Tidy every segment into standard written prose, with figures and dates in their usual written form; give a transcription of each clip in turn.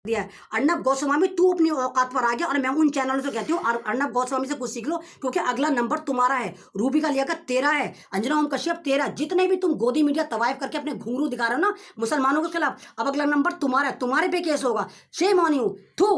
दिया है। अर्नब गोस्वामी तू अपनी औकात पर आ गया और मैं उन चैनलों से कहती हूँ अर्नब गोस्वामी से कुछ सीख लो, क्योंकि अगला नंबर तुम्हारा है। रूबी का लियाकत तेरा है, अंजना ओम कश्यप तेरा, जितने भी तुम गोदी मीडिया तवाइफ करके अपने घुंघरू दिखा रहे हो ना मुसलमानों के खिलाफ, अब अगला नंबर तुम्हारा है, तुम्हारे पे केस होगा। Shame on you. थू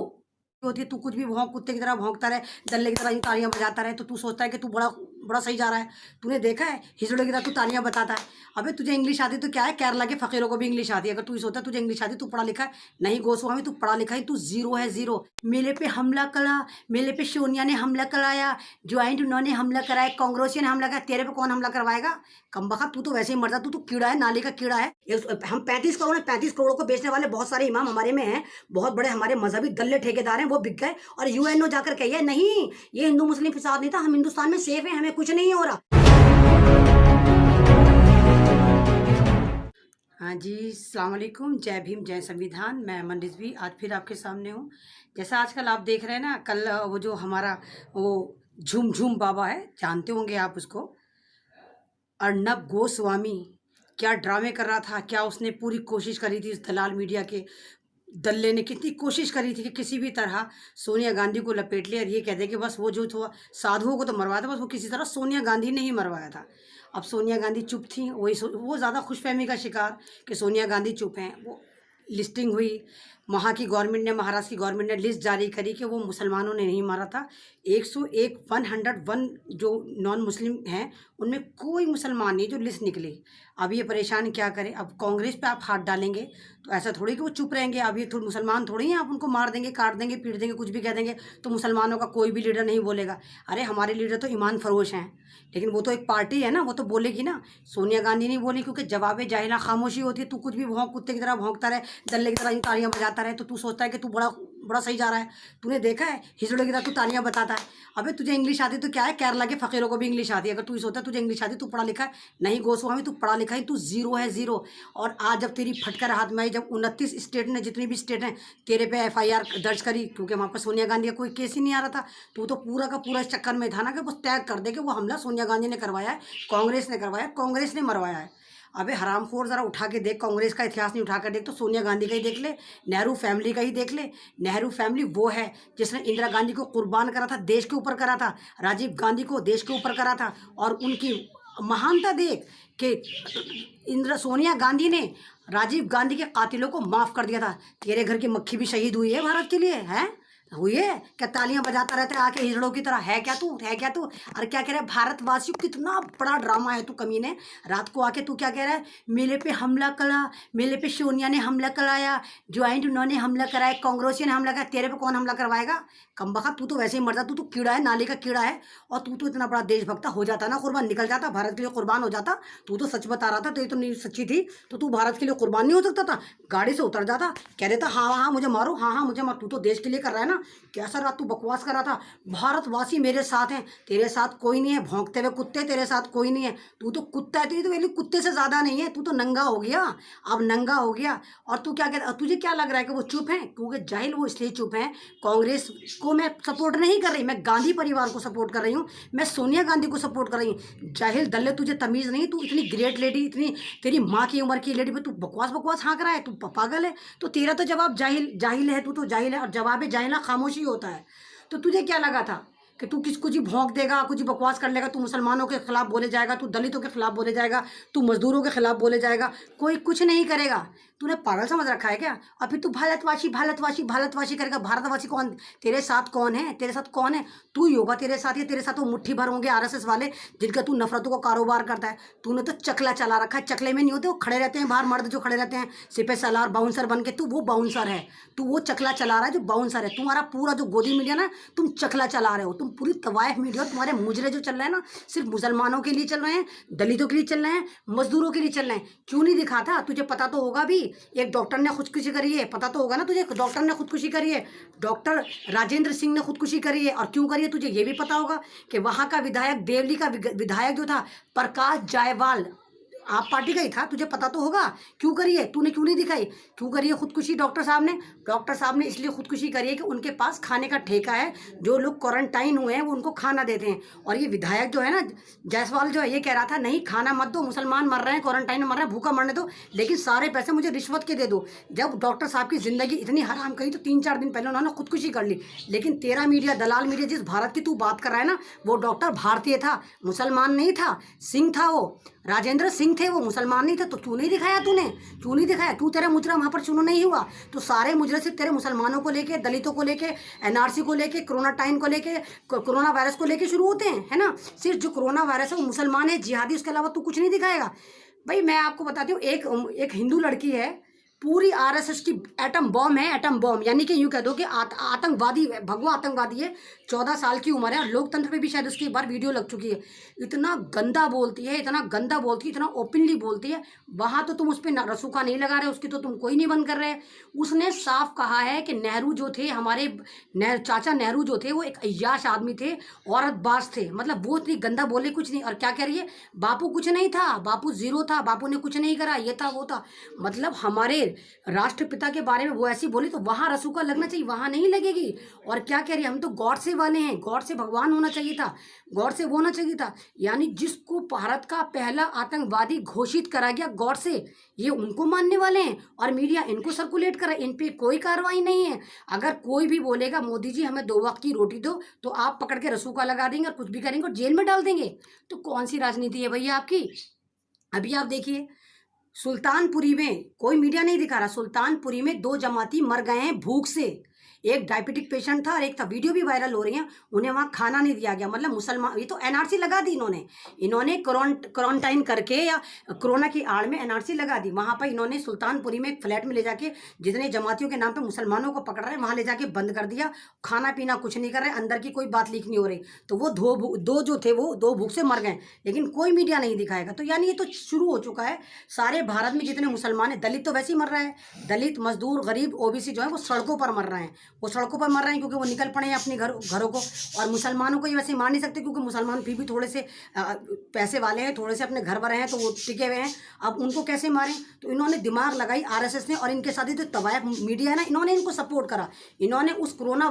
होती है तू कुछ भी भौंक कुत्ते की तरह भौंकता रहे, दल्ले की तरह यूं तालियां बजाता रहे, तो तू सोचता है कि तू बड़ा बड़ा सही जा रहा है। तूने देखा है हिजड़े की तरह तू तालियां बताता है। अबे तुझे इंग्लिश आती तो क्या है, केरला के फकीरों को भी इंग्लिश आती है। अगर तू सोचता है तुझे इंग्लिश आती, तू पढ़ा लिखा है नहीं गोस्वामी, तू पढ़ा लिखा है, तू जीरो है जीरो। मेले पे हमला करा, मेले पे सोनिया ने हमला कराया, ज्वाइंट उन्होंने हमला कराया, कांग्रेसियों ने हमला कराया, तेरे पे कौन हमला करवाएगा? कमबख्त तू तो वैसे ही मर जा, तू तो कीड़ा है, नाली का कीड़ा है। हम 35 करोड़ को बेचने वाले बहुत सारे इमाम हमारे में हैं, बहुत बड़े हमारे मजहबी दल्ले ठेकेदार हैं, वो बिक गए और यूएनओ जाकर कहिए नहीं ये हिंदू मुस्लिम फिसाद नहीं था, हम हिंदुस्तान में सेफ हैं, हमें कुछ नहीं हो रहा। हाँ जी, अस्सलाम वालेकुम, जय भीम जय संविधान। मैं अमन रिजवी आज फिर आपके सामने हूँ। जैसा आजकल आप देख रहे हैं ना, कल वो जो हमारा वो झूम झूम बाबा है, जानते होंगे आप उसको, अर्नब गोस्वामी क्या ड्रामे कर रहा था, क्या उसने पूरी कोशिश करी थी, इस दलाल मीडिया के दल्ले ने कितनी कोशिश करी थी कि किसी भी तरह सोनिया गांधी को लपेट लिया और ये कह दे कि बस वो जो था साधुओं को तो मरवाया था, बस वो किसी तरह सोनिया गांधी ने ही मरवाया था। अब सोनिया गांधी चुप थी, वो ज़्यादा खुशफहमी का शिकार कि सोनिया गांधी चुप हैं। वो लिस्टिंग हुई, वहाँ की गवर्नमेंट ने, महाराष्ट्र की गवर्नमेंट ने लिस्ट जारी करी कि वो मुसलमानों ने नहीं मारा था। 101 जो नॉन मुस्लिम हैं उनमें कोई मुसलमान नहीं जो लिस्ट निकली। अब ये परेशान क्या करें, अब कांग्रेस पे आप हाथ डालेंगे तो ऐसा थोड़ी कि वो चुप रहेंगे। अब ये थोड़ी मुसलमान थोड़ी हैं, आप उनको मार देंगे, काट देंगे, पीट देंगे, कुछ भी कह देंगे तो मुसलमानों का कोई भी लीडर नहीं बोलेगा। अरे हमारे लीडर तो ईमान फरोश हैं, लेकिन वो तो एक पार्टी है ना, वो तो बोलेगी ना। सोनिया गांधी नहीं बोली क्योंकि जवाब जाहिला खामोशी होती है। तू कुछ भी भौंक कुत्ते की तरह भौंकता रहे, दल्ले की तरह यूं तालियां बजाता रहे, तो तू सोचता है कि तू बड़ा बड़ा सही जा रहा है। तूने देखा है हिजड़े की तरह तू तालियां बताता है। अबे तुझे इंग्लिश आती तो क्या है, केरला के फकीरों को भी इंग्लिश आती है। अगर तू सोचता है तुझे इंग्लिश आती, तू पढ़ा लिखा है नहीं गोस्वामी, तू पढ़ा लिखा है, तू जीरो है जीरो। और आज जब तेरी फटकर हाथ में आई, जब 29 स्टेट ने, जितनी भी स्टेट हैं, तेरे पे FIR दर्ज करी, क्योंकि वहाँ पर सोनिया गांधी का कोई केस ही नहीं आ रहा था, तू तो पूरा का पूरा इस चक्कर में था ना कि बस टैग कर दे कि वो हमला सोनिया गांधी ने करवाया है, कांग्रेस ने करवाया, कांग्रेस ने मरवाया है। अबे हरामखोर, ज़रा उठा के देख, कांग्रेस का इतिहास नहीं उठा कर देख तो सोनिया गांधी का ही देख ले, नेहरू फैमिली का ही देख ले। नेहरू फैमिली वो है जिसने इंदिरा गांधी को कुर्बान करा था, देश के ऊपर करा था, राजीव गांधी को देश के ऊपर करा था। और उनकी महानता देख कि सोनिया गांधी ने राजीव गांधी के कातिलों को माफ़ कर दिया था। तेरे घर की मक्खी भी शहीद हुई है भारत के लिए, है हुई है क्या? तालियां बजाता रहता है आके हिजड़ों की तरह, है क्या तू, है क्या तू? और क्या कह रहा है भारतवासियों, कितना बड़ा ड्रामा है तू कमीने। रात को आके तू क्या कह रहा है, मेले पे हमला करा, मेले पे सोनिया ने हमला कराया, ज्वाइंट उन्होंने हमला कराया, कांग्रेसियों ने हमला कराया, तेरे पे कौन हमला करवाएगा? कमबख्त तू तो वैसे ही मर जा, तू तो कीड़ा है, नाली का कीड़ा है। और तू तो इतना बड़ा देशभक्त हो जाता ना, कुर्बान निकल जाता, भारत के लिए कुर्बान हो जाता। तू तो सच बता रहा था, तो ये तो नहीं सच्ची थी, तो तू भारत के लिए कुर्बान नहीं हो सकता था? गाड़ी से उतर जाता, कह देता हाँ हाँ मुझे मारो, हाँ हाँ मुझे मारो। तू तो देश के लिए कर रहा है ना। कैसा रात तू बकवास कर रहा था, भारतवासी मेरे साथ हैं, तेरे साथ कोई नहीं है, भौंकते हुए कुत्ते तेरे साथ कोई नहीं है। तू तो कुत्ता है, तेरी तो वैल्यू कुत्ते से ज़्यादा नहीं है, तू तो नंगा हो गया, अब नंगा हो गया। और तू क्या कहता, तुझे क्या लग रहा है कि वो चुप हैं? क्योंकि जाहिल वो इसलिए चुप हैं, कांग्रेस को मैं सपोर्ट नहीं कर रही, मैं गांधी परिवार को सपोर्ट कर रही हूँ, मैं सोनिया गांधी को सपोर्ट कर रही हूँ। जाहिल दल्ले, तुझे तमीज़ नहीं, तू इतनी ग्रेट लेडी, इतनी तेरी माँ की उम्र की लेडी पे तू बकवास बकवास हाँक रहा है, तू पागल है। तो तेरा तो जवाब जाहिल जाहिल है, तू तो जाहिल है, और जवाब जाहिला खामोशी होता है। तो तुझे क्या लगा था कि तू कुछ ही भौंक देगा, कुछ ही बकवास कर लेगा, तू मुसलमानों के खिलाफ बोले जाएगा, तू दलितों के खिलाफ बोले जाएगा, तू मजदूरों के खिलाफ बोले जाएगा, कोई कुछ नहीं करेगा। तूने पागल समझ रखा है क्या? और फिर तू भारतवासी भारतवासी भारतवासी करेगा। भारतवासी कौन? तेरे साथ कौन है? तेरे साथ कौन है? तू ही होगा तेरे साथ, या तेरे साथ वो मुट्ठी भर होंगे RSS वाले जिनका तू नफरतों का कारोबार करता है। तूने तो चकला चला रखा है, चकले में नहीं होते, वो खड़े रहते हैं बाहर, मर्द जो खड़े रहते हैं सिपह सलार बाउंसर बन के, तू वो बाउंसर है, तू वो चकला चला रहा है जो बाउंसर है। तुम्हारा पूरा जो गोदी मीडिया ना, तुम चकला चला रहे हो, तुम पूरी तवाइफ मीडिया, तुम्हारे मुजरे जो चल रहे हैं ना, सिर्फ मुसलमानों के लिए चल रहे हैं, दलितों के लिए चल रहे हैं, मजदूरों के लिए चल रहे हैं। क्यों नहीं दिखाता? तुझे पता तो होगा भी, एक डॉक्टर ने खुदकुशी करी है, पता तो होगा ना तुझे, डॉक्टर ने खुदकुशी करी है, डॉक्टर राजेंद्र सिंह ने खुदकुशी करी है। और क्यों करी है तुझे ये भी पता होगा कि वहाँ का विधायक, देवली का विधायक जो था प्रकाश जायसवाल, आप पार्टी का ही था, तुझे पता तो होगा क्यों करी है, तूने क्यों नहीं दिखाई, क्यों करी है खुदकुशी डॉक्टर साहब ने इसलिए खुदकुशी करी है कि उनके पास खाने का ठेका है, जो लोग क्वारंटाइन हुए हैं वो उनको खाना देते हैं। और ये विधायक जो है ना जायसवाल जो है, ये कह रहा था नहीं खाना मत दो, मुसलमान मर रहे हैं, क्वारंटाइन में मर रहे हैं, भूखा मरने दो, लेकिन सारे पैसे मुझे रिश्वत के दे दो। जब डॉक्टर साहब की जिंदगी इतनी हराम कही तो 3-4 दिन पहले उन्होंने खुदकुशी कर ली। लेकिन तेरा मीडिया, दलाल मीडिया, जिस भारत की तू बात कर रहा है ना, वो डॉक्टर भारतीय था, मुसलमान नहीं था, सिंह था, वो राजेंद्र सिंह थे, वो मुसलमान नहीं थे। तो क्यों नहीं दिखाया तूने, क्यों नहीं दिखाया? तू, तेरा मुजरा वहाँ पर चुनाव नहीं हुआ तो सारे मुजरे सिर्फ तेरे मुसलमानों को लेके, दलितों को लेके, एनआरसी को लेके, कोरोना टाइम को लेके, कोरोना वायरस को लेके शुरू होते हैं, है ना। सिर्फ जो कोरोना वायरस है वो मुसलमान है, जिहादी, उसके अलावा तू कुछ नहीं दिखाएगा। भाई मैं आपको बताती हूँ, एक हिंदू लड़की है, पूरी आरएसएस की एटम बॉम्ब है, एटम बॉम्ब, यानी कि यूँ कह दो कि आतंकवादी, भगवा आतंकवादी है, 14 साल की उम्र है, और लोकतंत्र पे भी शायद उसकी एक बार वीडियो लग चुकी है। इतना गंदा बोलती है, इतना गंदा बोलती है, इतना ओपनली बोलती है। वहाँ तो तुम उस पर रसूखा नहीं लगा रहे, उसकी तो तुम कोई नहीं बंद कर रहे। उसने साफ कहा है कि नेहरू जो थे, हमारे चाचा नेहरू जो थे, वो एक अय्याश आदमी थे, औरतबाज थे, मतलब वो इतनी गंदा बोले कुछ नहीं। और क्या कह रही है, बापू कुछ नहीं था, बापू जीरो था, बापू ने कुछ नहीं करा, ये था वो था। मतलब हमारे राष्ट्रपिता के बारे में वो ऐसी बोली तो वहां रसूखा लगना चाहिए, वहां नहीं लगेगी। और क्या कह रही है, हम तो गॉड से वाले हैं, गॉड से भगवान होना चाहिए था, गॉड से वो होना चाहिए था। यानी जिसको भारत का पहला आतंकवादी घोषित करा गया गॉड से, ये उनको मानने वाले हैं और मीडिया इनको सर्कुलेट कर रहा है। इन पे कोई कार्रवाई नहीं है। अगर कोई भी बोलेगा मोदी जी हमें 2 वक्त की रोटी दो, तो आप पकड़ के रसूखा लगा देंगे और कुछ भी करेंगे और जेल में डाल देंगे। तो कौन सी राजनीति है भैया आपकी? अभी आप देखिए, सुल्तानपुरी में, कोई मीडिया नहीं दिखा रहा, सुल्तानपुरी में 2 जमाती मर गए हैं भूख से। एक डायबिटिक पेशेंट था और एक था, वीडियो भी वायरल हो रही है, उन्हें वहाँ खाना नहीं दिया गया। मतलब मुसलमान, ये तो एनआरसी लगा दी इन्होंने क्वारंटाइन करके या कोरोना की आड़ में एनआरसी लगा दी। वहाँ पर इन्होंने सुल्तानपुरी में एक फ्लैट में ले जाके जितने जमातियों के नाम पे मुसलमानों को पकड़ रहे हैं, वहाँ ले जाके बंद कर दिया। खाना पीना कुछ नहीं कर रहे, अंदर की कोई बात लीक नहीं हो रही। तो वो दो जो थे वो 2 भूख से मर गए, लेकिन कोई मीडिया नहीं दिखाएगा। तो यानी ये तो शुरू हो चुका है। सारे भारत में जितने मुसलमान हैं, दलित तो वैसे ही मर रहा है, दलित, मजदूर, गरीब, ओबीसी जो है वो सड़कों पर मर रहे हैं, वो सड़कों पर मर रहे हैं क्योंकि वो निकल पड़े हैं अपने घरों को। और मुसलमानों को ये वैसे मार नहीं सकते क्योंकि मुसलमान फिर भी थोड़े से पैसे वाले हैं, थोड़े से अपने घर पर हैं, तो वो टिके हुए हैं। अब उनको कैसे मारें? तो इन्होंने दिमाग लगाई आरएसएस ने, और इनके साथ ही जो तवायफ मीडिया है ना, इन्होंने इनको सपोर्ट करा। इन्होंने उस कोरोना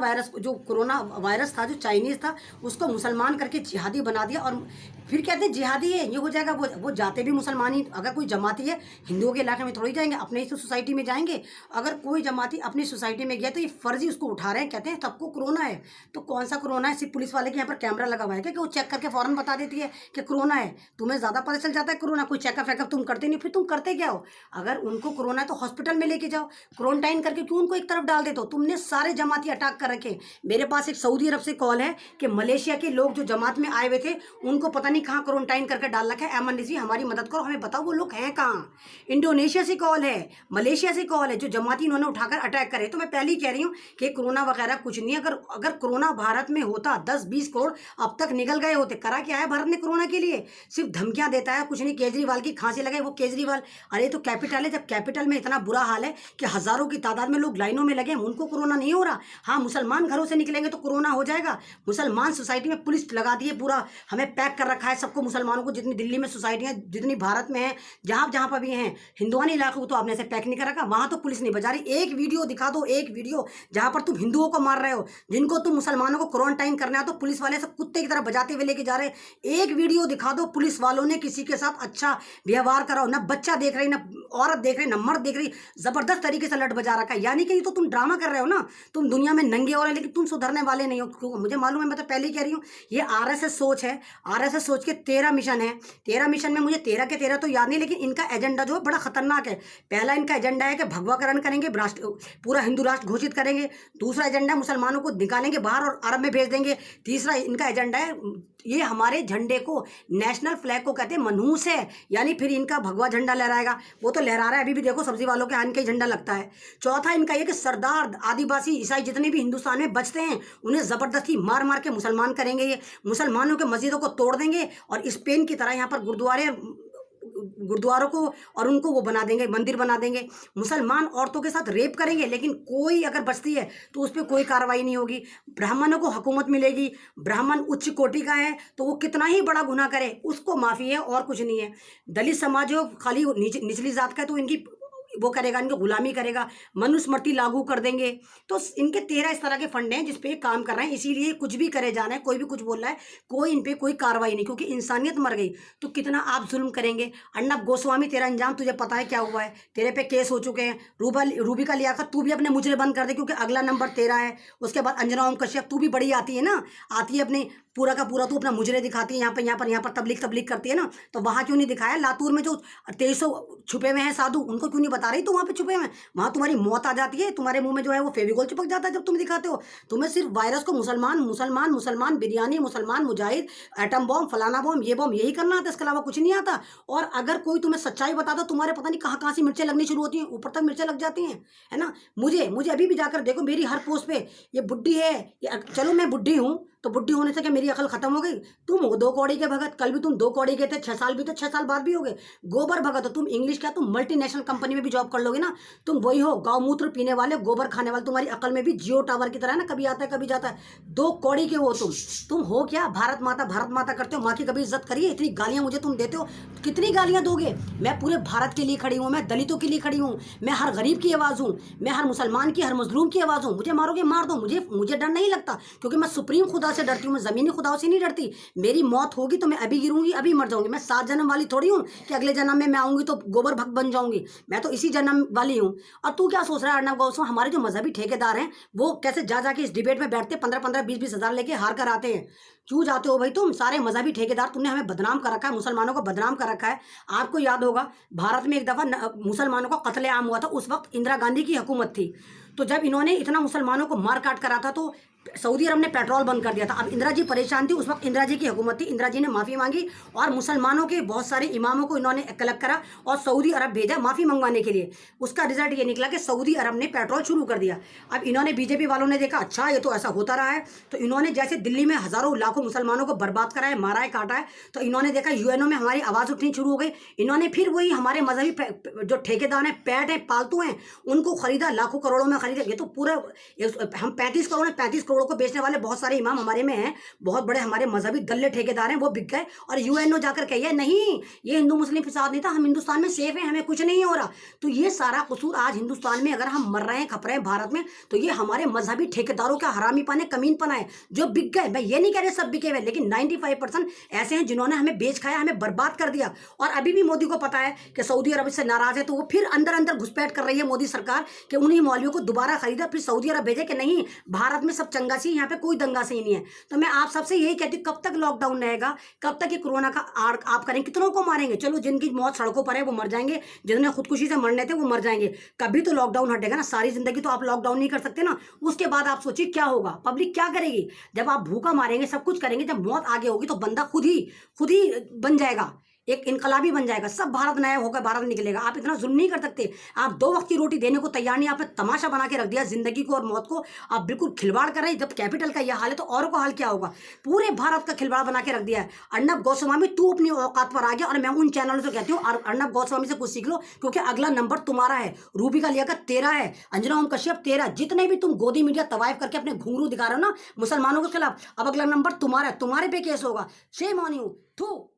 वायरस था, जो चाइनीज़ था, उसको मुसलमान करके जिहादी बना दिया। और फिर कहते हैं जिहादी है, ये हो जाएगा, वो जाते भी मुसलमान ही। अगर कोई जमाती है, हिंदुओं के इलाके में थोड़ी जाएंगे, अपने ही तो सोसाइटी में जाएंगे। अगर कोई जमाती अपनी सोसाइटी में गया तो ये फर्जी उसको उठा रहे हैं, कहते हैं सबको कोरोना है। तो कौन सा कोरोना है? सिर्फ पुलिस वाले के यहाँ पर कैमरा लगा हुआ है क्या कि वो चेक करके फौरन बता देती है कि कोरोना है? तुम्हें ज़्यादा पता चल जाता है कोरोना, कोई चेकअप वेकअप तुम करते नहीं, फिर तुम करते क्या हो? अगर उनको कोरोना है तो हॉस्पिटल में लेके जाओ, क्वारंटाइन करके क्यों उनको एक तरफ डाल देते हो? तुमने सारे जमाती अटैक कर रखे। मेरे पास एक सऊदी अरब से कॉल है कि मलेशिया के लोग जो जमात में आए हुए थे, उनको पता नहीं कहाँ क्वारंटाइन करके डाल रखा है। एमन रिजवी हमारी मदद करो, हमें बताओ वो लोग हैं कहाँ। इंडोनेशिया से कॉल है, मलेशिया से कॉल है, जो जमाती इन्होंने उठाकर अटैक करे। तो मैं पहले ही कह रही हूँ कि कोरोना वगैरह कुछ नहीं है। अगर कोरोना भारत में होता, 10-20 करोड़ अब तक निकल गए होते। करा क्या है भारत ने कोरोना के लिए? सिर्फ धमकियां देता है, कुछ नहीं। केजरीवाल की खांसी लगे, वो केजरीवाल, अरे तो कैपिटल है, जब कैपिटल में इतना बुरा हाल है कि हजारों की तादाद में लोग लाइनों में लगे, उनको कोरोना नहीं हो रहा। हाँ, मुसलमान घरों से निकलेंगे तो कोरोना हो जाएगा। मुसलमान सोसाइटी में पुलिस लगा दी है, पूरा हमें पैक कर रखा है सबको, मुसलमानों को। जितनी दिल्ली में सोसाइटियाँ, जितनी भारत में है, जहाँ पर भी हैं, हिंदुआनी इलाकों को तो आपने से पैक नहीं कर रखा, वहाँ तो पुलिस नहीं बजा रही। एक वीडियो दिखा दो, एक वीडियो जहाँ पर तुम हिंदुओं को मार रहे हो, जिनको तुम मुसलमानों को क्वारंटाइन करना है, तो पुलिस वाले सब कुत्ते की तरह बजाते हुए लेके जा रहे हैं। एक वीडियो दिखा दो पुलिस वालों ने किसी के साथ अच्छा व्यवहार कराओ। ना बच्चा देख रही, ना औरत देख रही, ना मर्द देख रही, जबरदस्त तरीके से लट बजा रखा है। यानी कि ये तो तुम ड्रामा कर रहे हो ना, तुम दुनिया में नंगे हो रहे हो, लेकिन तुम सुधरने वाले नहीं हो। मुझे मालूम है, मैं तो पहले ही कह रही हूँ, ये आरएसएस सोच है। आरएसएस सोच के 13 मिशन है। 13 मिशन में मुझे 13 के 13 तो याद नहीं, लेकिन इनका एजेंडा जो है बड़ा खतरनाक है। पहला इनका एजेंडा है कि भगवाकरण करेंगे, पूरा हिंदू राष्ट्र घोषित करेंगे। दूसरा एजेंडा है मुसलमानों को निकालेंगे बाहर और अरब में भेज देंगे। तीसरा इनका एजेंडा है, ये हमारे झंडे को, नेशनल फ्लैग को कहते हैं मनहूस है, यानी फिर इनका भगवा झंडा लहराएगा। वो तो लहरा रहा है, अभी भी देखो सब्जी वालों के यहाँ इनका झंडा लगता है। चौथा इनका ये कि सरदार, आदिवासी, ईसाई जितने भी हिंदुस्तान में बचते हैं, उन्हें ज़बरदस्ती मार मार के मुसलमान करेंगे। ये मुसलमानों के मस्जिदों को तोड़ देंगे और स्पेन की तरह यहाँ पर गुरुद्वारे गुरुद्वारों को और उनको वो बना देंगे, मंदिर बना देंगे। मुसलमान औरतों के साथ रेप करेंगे, लेकिन कोई अगर बचती है तो उस पर कोई कार्रवाई नहीं होगी। ब्राह्मणों को हुकूमत मिलेगी, ब्राह्मण उच्च कोटि का है तो वो कितना ही बड़ा गुनाह करे उसको माफ़ी है और कुछ नहीं है। दलित समाज जो खाली निचली जात का है तो इनकी वो करेगा, इनकी गुलामी करेगा, मनुस्मृति लागू कर देंगे। तो इनके 13 इस तरह के फंड हैं जिसपे काम कर रहे हैं, इसीलिए कुछ भी करे जा रहे हैं, कोई भी कुछ बोल रहा है, कोई इन पे कोई कार्रवाई नहीं, क्योंकि इंसानियत मर गई तो कितना आप जुल्म करेंगे। अर्नब गोस्वामी, तेरा अंजाम तुझे पता है क्या हुआ है, तेरे पे केस हो चुके हैं। रूबी का लियाकत, तू भी अपने मुजरे बंद कर दे क्योंकि अगला नंबर तेरा है। उसके बाद अंजना ओम कश्यप, तू भी बड़ी आती है ना, आती है अपने पूरा का पूरा, तू अपना मुजरे दिखाती है, यहाँ पर तबलीग करती है ना, तो वहाँ क्यों नहीं दिखाया? लातूर में जो 2300 छुपे हुए हैं साधु, उनको क्यों नहीं बता रही? तो वहाँ पे छुपे हुए हैं, वहाँ तुम्हारी मौत आ जाती है, तुम्हारे मुंह में जो है वो फेविकोल चिपक जाता है जब तुम दिखाते हो। तुम्हें सिर्फ वायरस को मुसलमान मुसलमान मुसलमान बिरयानी, मुसलमान मुजाहिद, एटम बॉम्ब, फलाना बॉम्ब, ये बॉम्ब, यही करना आता है, इसके अलावा कुछ नहीं आता। और अगर कोई तुम्हें सच्चाई बता दो, तुम्हारे पता नहीं कहाँ से मिर्चें लगनी शुरू होती हैं, ऊपर तक मिर्चें लग जाती हैं, है ना। मुझे अभी भी जाकर देखो, मेरी हर पोस्ट पे ये बुड्ढी है, चलो मैं बुड्ढी हूँ तो बुड्ढी होने से क्या मेरी अकल खत्म हो गई? तुम हो 2 कौड़ी के भगत, कल भी तुम 2 कौड़ी के थे, 6 साल भी तो 6 साल बाद भी हो गए। गोबर भगत हो तुम, इंग्लिश क्या, तुम मल्टीनेशनल कंपनी में भी जॉब कर लोगे ना, तुम वही हो, गौमूत्र पीने वाले, गोबर खाने वाले। तुम्हारी अकल में भी जियो टावर की तरह है ना, कभी आता है कभी जाता है। 2 कौड़ी के हो तुम हो क्या? भारत माता करते हो, माँ की कभी इज्जत करिए? इतनी गालियां मुझे तुम देते हो, कितनी गालियां दोगे? मैं पूरे भारत के लिए खड़ी हूँ, मैं दलितों के लिए खड़ी हूँ, मैं हर गरीब की आवाज़ हूँ, मैं हर मुसलमान की, हर मजलूम की आवाज़ हूँ। मुझे मारोगे मार दो, मुझे डर नहीं लगता, क्योंकि मैं सुप्रीम खुदा से डरती हूँ, मैं ज़मीनी खुदाओं से नहीं डरती। मेरी मौत होगी तो मैं अभी गिरूंगी, अभी मर जाऊंगी। मैं 7 जन्म वाली थोड़ी हूँ कि अगले जन्म में मैं आऊंगी तो गोबर भक्त बन जाऊंगी। मैं तो इसी जन्म वाली हूँ। और तू क्या सोच रहा है अर्नब गोस्वामी? हमारे जो मजहबी ठेकेदार हैं वो कैसे जा के इस डिबेट में बैठते, 15-15, 20-20 हज़ार लेके हार कर आते हैं। क्यों जाते हो भाई तुम? सारे मजहबी ठेकेदार, तुमने हमें बदनाम कर रखा है, मुसलमानों को बदनाम कर रखा है। आपको याद होगा भारत में एक दफ़ा मुसलमानों का कत्लेआम हुआ था, उस वक्त इंदिरा गांधी की हुकूमत थी। तो जब इन्होंने इतना मुसलमानों को मार काट करा था तो सऊदी अरब ने पेट्रोल बंद कर दिया था। अब इंदिरा जी परेशान थी, उस वक्त इंदिरा जी की हुकूमत थी, इंदिरा जी ने माफ़ी मांगी और मुसलमानों के बहुत सारे इमामों को इन्होंने कलेक्ट करा और सऊदी अरब भेजा माफ़ी मंगवाने के लिए। उसका रिजल्ट ये निकला कि सऊदी अरब ने पेट्रोल शुरू कर दिया। अब इन्होंने, बीजेपी वालों ने देखा अच्छा ये तो ऐसा होता रहा है, तो इन्होंने जैसे दिल्ली में हज़ारों लाखों मुसलमानों को बर्बाद करा है, मारा है, काटा है, तो इन्होंने देखा यूएनओ में हमारी आवाज़ उठनी शुरू हो गई। इन्होंने फिर वही हमारे मजहबी जो ठेकेदार हैं, पैट हैं, पालतू हैं, उनको खरीदा, लाखों करोड़ों में खरीदा। ये तो पूरा हम 35 करोड़ को बेचने वाले बहुत सारे इमाम हमारे में हैं, बहुत बड़े हमारे मजहबी दल्ले ठेकेदार हैं, वो बिक गए। और यूएनओ जाकर कहिए नहीं ये हिंदू मुस्लिम फिसाद नहीं था, हम हिंदुस्तान में सेफ हैं, हमें कुछ नहीं हो रहा। तो ये सारा कसूर आज हिंदुस्तान में अगर हम मर रहे हैं, खप रहे हैं भारत में, तो ये हमारे मजहबी ठेकेदारों का हरामीपन है, कमीनपना है, जो बिक गए। मैं ये नहीं कह रहे सब बिके हुए, लेकिन 95% ऐसे हैं जिन्होंने हमें बेच खाया, हमें बर्बाद कर दिया। और अभी भी मोदी को पता है कि सऊदी अरब से नाराज है, तो वो फिर अंदर अंदर घुसपैठ कर रही है मोदी सरकार कि उन्हीं मौलवियों को दोबारा खरीदा, फिर सऊदी अरब भेजे कि नहीं भारत में सब चंगा सी, यहाँ पे कोई दंगा सही नहीं है। तो मैं आप सबसे यही कहती हूँ, कब तक लॉकडाउन रहेगा, कब तक ये कोरोना का आप करेंगे, कितनों को मारेंगे? चलो जिनकी मौत सड़कों पर है वो मर जाएंगे, जिन्होंने खुदकुशी से मरने थे वो मर जाएंगे। कभी तो लॉकडाउन हटेगा ना, सारी जिंदगी तो आप लॉकडाउन नहीं कर सकते ना। उसके बाद आप सोचिए क्या होगा, पब्लिक क्या करेगी? जब आप भूखा मारेंगे, सब कुछ करेंगे, जब मौत आगे होगी तो बंदा खुद ही बन जाएगा, एक इनकलाबी बन जाएगा, सब भारत नया होकर भारत निकलेगा। आप इतना जुल्म नहीं कर सकते। आप 2 वक्त की रोटी देने को तैयार नहीं, आपने तमाशा बना के रख दिया जिंदगी को और मौत को। आप बिल्कुल खिलवाड़ कर रहे हैं। जब कैपिटल का यह हाल है तो औरों का हाल क्या होगा? पूरे भारत का खिलवाड़ बना के रख दिया है। अर्नब गोस्वामी तू अपनी औकात पर आ गया, और मैं उन चैनलों से कहती हूँ अर्नब गोस्वामी से कुछ सीख लो, क्योंकि अगला नंबर तुम्हारा है। रूबी का लियाकत 13 है, अंजना ओम कश्यप 13, जितने भी तुम गोदी मीडिया तवाइफ करके अपने घुंघरू दिखा रहे हो ना मुसलमानों के खिलाफ, अब अगला नंबर तुम्हारा है, तुम्हारे पे केस होगा। Shame on you. थू।